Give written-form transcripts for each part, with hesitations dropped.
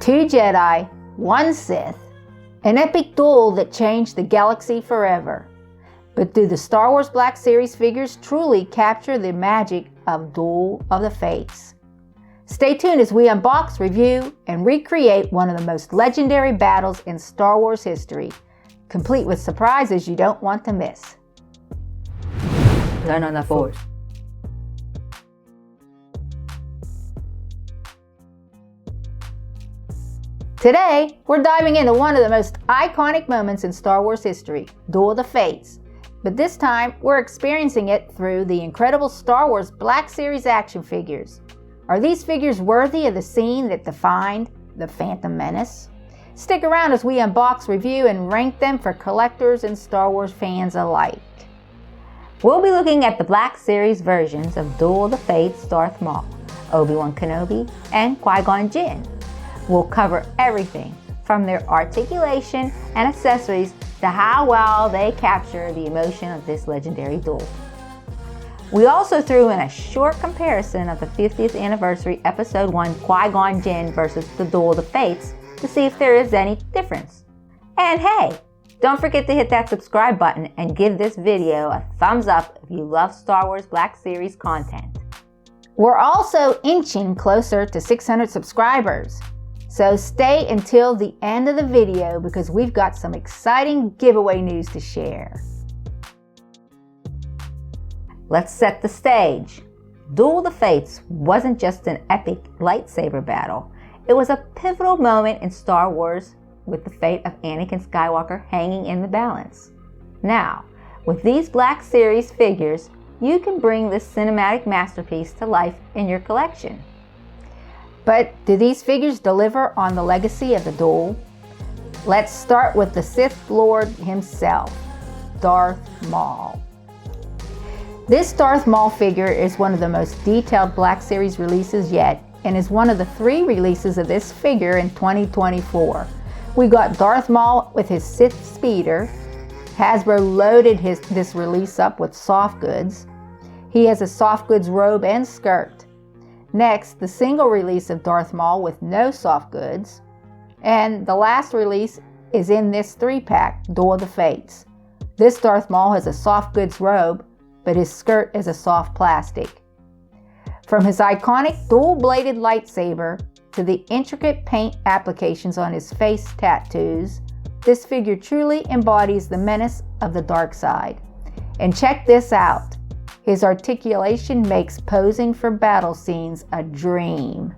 2 Jedi, 1 Sith, an epic duel that changed the galaxy forever. But do the Star Wars Black Series figures truly capture the magic of Duel of the Fates? Stay tuned as we unbox, review, and recreate one of the most legendary battles in Star Wars history, complete with surprises you don't want to miss. Learn on the Force. Today, we're diving into one of the most iconic moments in Star Wars history, Duel of the Fates. But this time, we're experiencing it through the incredible Star Wars Black Series action figures. Are these figures worthy of the scene that defined the Phantom Menace? Stick around as we unbox, review, and rank them for collectors and Star Wars fans alike. We'll be looking at the Black Series versions of Duel of the Fates, Darth Maul, Obi-Wan Kenobi, and Qui-Gon Jinn. We'll cover everything from their articulation and accessories to how well they capture the emotion of this legendary duel. We also threw in a short comparison of the 50th anniversary Episode 1 Qui-Gon Jinn versus the Duel of the Fates to see if there is any difference. And hey, don't forget to hit that subscribe button and give this video a thumbs up if you love Star Wars Black Series content. We're also inching closer to 600 subscribers. So stay until the end of the video because we've got some exciting giveaway news to share. Let's set the stage. Duel of the Fates wasn't just an epic lightsaber battle. It was a pivotal moment in Star Wars with the fate of Anakin Skywalker hanging in the balance. Now, with these Black Series figures, you can bring this cinematic masterpiece to life in your collection. But do these figures deliver on the legacy of the duel? Let's start with the Sith Lord himself, Darth Maul. This Darth Maul figure is one of the most detailed Black Series releases yet and is one of the 3 releases of this figure in 2024. We got Darth Maul with his Sith speeder. Hasbro loaded this release up with soft goods. He has a soft goods robe and skirt. Next, the single release of Darth Maul with no soft goods. And the last release is in this 3-pack, Duel of the Fates. This Darth Maul has a soft goods robe, but his skirt is a soft plastic. From his iconic dual-bladed lightsaber to the intricate paint applications on his face tattoos, this figure truly embodies the menace of the dark side. And check this out. His articulation makes posing for battle scenes a dream.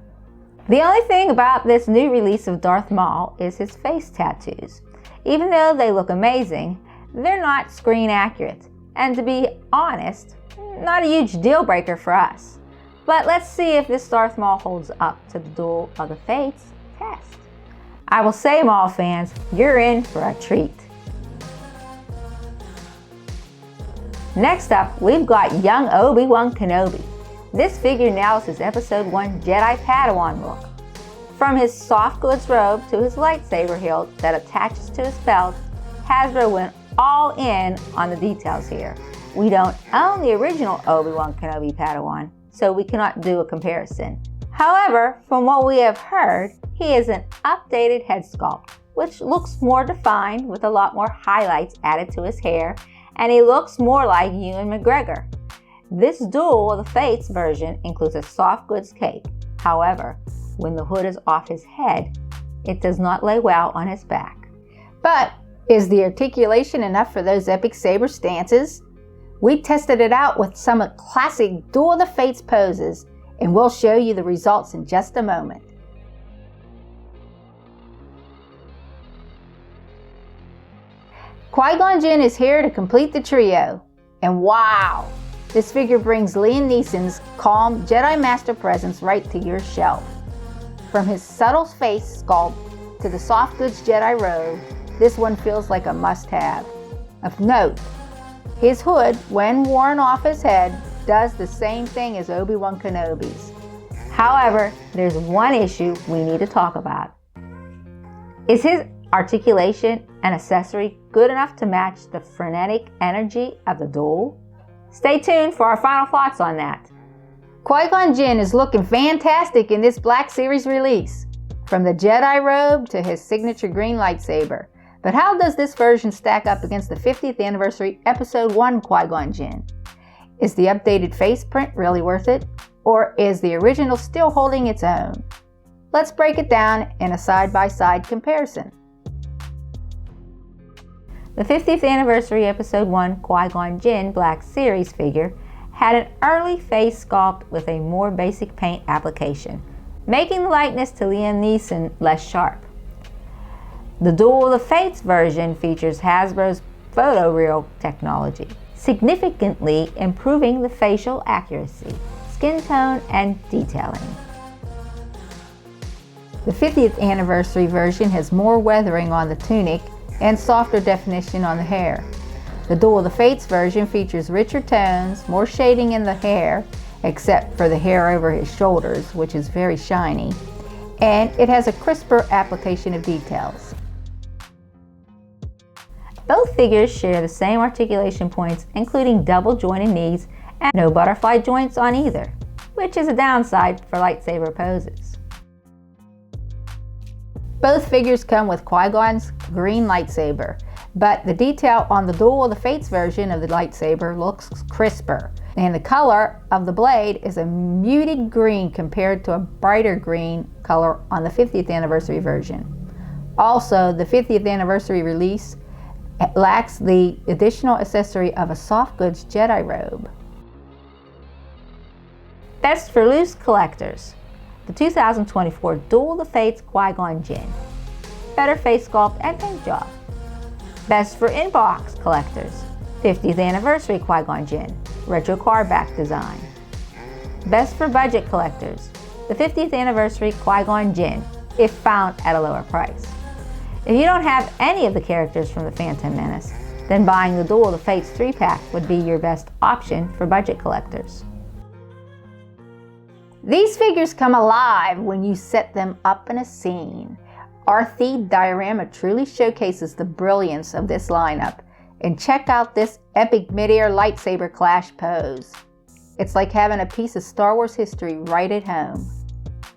The only thing about this new release of Darth Maul is his face tattoos. Even though they look amazing, they're not screen accurate. And to be honest, not a huge deal breaker for us. But let's see if this Darth Maul holds up to the Duel of the Fates test. I will say, Maul fans, you're in for a treat. Next up, we've got young Obi-Wan Kenobi. This figure nails his Episode 1 Jedi Padawan look. From his soft goods robe to his lightsaber hilt that attaches to his belt, Hasbro went all in on the details here. We don't own the original Obi-Wan Kenobi Padawan, so we cannot do a comparison. However, from what we have heard, he is an updated head sculpt, which looks more defined with a lot more highlights added to his hair, and he looks more like Ewan McGregor. This Duel of the Fates version includes a soft goods cape. However, when the hood is off his head, it does not lay well on his back. But is the articulation enough for those epic saber stances? We tested it out with some classic Duel of the Fates poses, and we'll show you the results in just a moment. Qui-Gon Jinn is here to complete the trio. And wow, this figure brings Liam Neeson's calm Jedi Master presence right to your shelf. From his subtle face sculpt to the soft goods Jedi robe, this one feels like a must-have. Of note, his hood, when worn off his head, does the same thing as Obi-Wan Kenobi's. However, there's one issue we need to talk about. Is his articulation and accessory good enough to match the frenetic energy of the duel? Stay tuned for our final thoughts on that. Qui-Gon Jinn is looking fantastic in this Black Series release. from the Jedi robe to his signature green lightsaber. But how does this version stack up against the 50th anniversary Episode 1 Qui-Gon Jinn? Is the updated face print really worth it? Or is the original still holding its own? Let's break it down in a side-by-side comparison. The 50th anniversary Episode 1 Qui-Gon Jinn Black Series figure had an early face sculpt with a more basic paint application, making the likeness to Liam Neeson less sharp. The Duel of the Fates version features Hasbro's photoreal technology, significantly improving the facial accuracy, skin tone, and detailing. The 50th anniversary version has more weathering on the tunic and softer definition on the hair. The Duel of the Fates version features richer tones, more shading in the hair, except for the hair over his shoulders, which is very shiny, and it has a crisper application of details. Both figures share the same articulation points, including double jointed knees and no butterfly joints on either, which is a downside for lightsaber poses. Both figures come with Qui-Gon's green lightsaber, but the detail on the Duel of the Fates version of the lightsaber looks crisper, and the color of the blade is a muted green compared to a brighter green color on the 50th anniversary version. Also, the 50th anniversary release lacks the additional accessory of a soft goods Jedi robe. Best for loose collectors. The 2024 Duel of the Fates Qui-Gon Jinn. Better face sculpt and paint job. Best for in-box collectors. 50th anniversary Qui-Gon Jinn. Retro card back design. Best for budget collectors. The 50th anniversary Qui-Gon Jinn, if found at a lower price. If you don't have any of the characters from the Phantom Menace, then buying the Duel of the Fates 3-pack would be your best option for budget collectors. These figures come alive when you set them up in a scene. Our themed diorama truly showcases the brilliance of this lineup. And check out this epic mid-air lightsaber clash pose. It's like having a piece of Star Wars history right at home.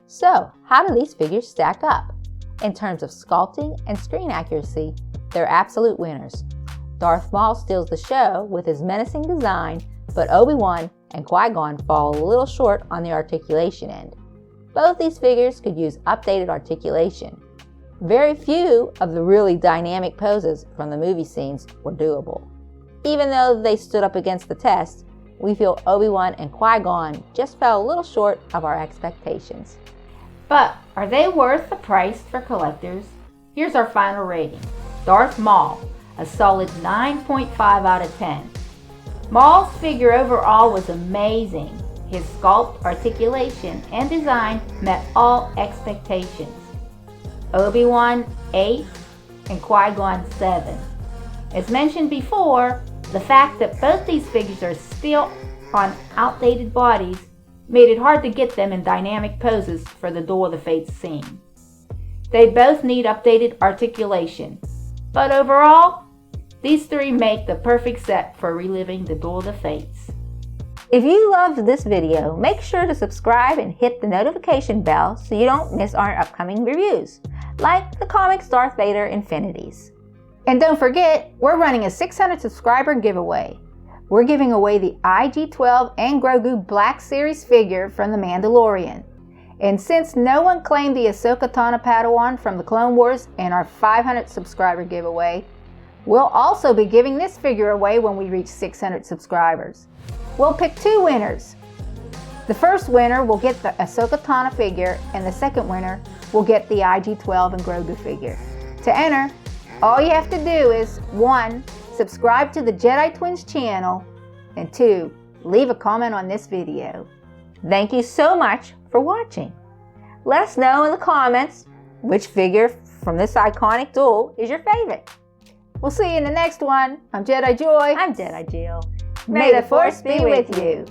So, how do these figures stack up? In terms of sculpting and screen accuracy, they're absolute winners. Darth Maul steals the show with his menacing design, but Obi-Wan and Qui-Gon fall a little short on the articulation end. Both these figures could use updated articulation. Very few of the really dynamic poses from the movie scenes were doable. Even though they stood up against the test, we feel Obi-Wan and Qui-Gon just fell a little short of our expectations. But are they worth the price for collectors? Here's our final rating. Darth Maul, a solid 9.5 out of 10. Maul's figure overall was amazing. His sculpt, articulation, and design met all expectations. Obi-Wan 8 and Qui-Gon 7. As mentioned before, the fact that both these figures are still on outdated bodies made it hard to get them in dynamic poses for the Duel of the Fates scene. They both need updated articulation, but overall, these three make the perfect set for reliving the Duel of the Fates. If you loved this video, make sure to subscribe and hit the notification bell so you don't miss our upcoming reviews, like the comics Darth Vader Infinities. And don't forget, we're running a 600 subscriber giveaway. We're giving away the IG-12 and Grogu Black Series figure from the Mandalorian. And since no one claimed the Ahsoka Tano Padawan from the Clone Wars in our 500 subscriber giveaway, we'll also be giving this figure away when we reach 600 subscribers. We'll pick two winners. The first winner will get the Ahsoka Tano figure, and the second winner will get the IG-12 and Grogu figure. To enter, all you have to do is 1. Subscribe to the Jedi Twins channel, and 2. Leave a comment on this video. Thank you so much for watching. Let us know in the comments which figure from this iconic duel is your favorite. We'll see you in the next one. I'm Jedi Joy. I'm Jedi Jill. May the Force be with you.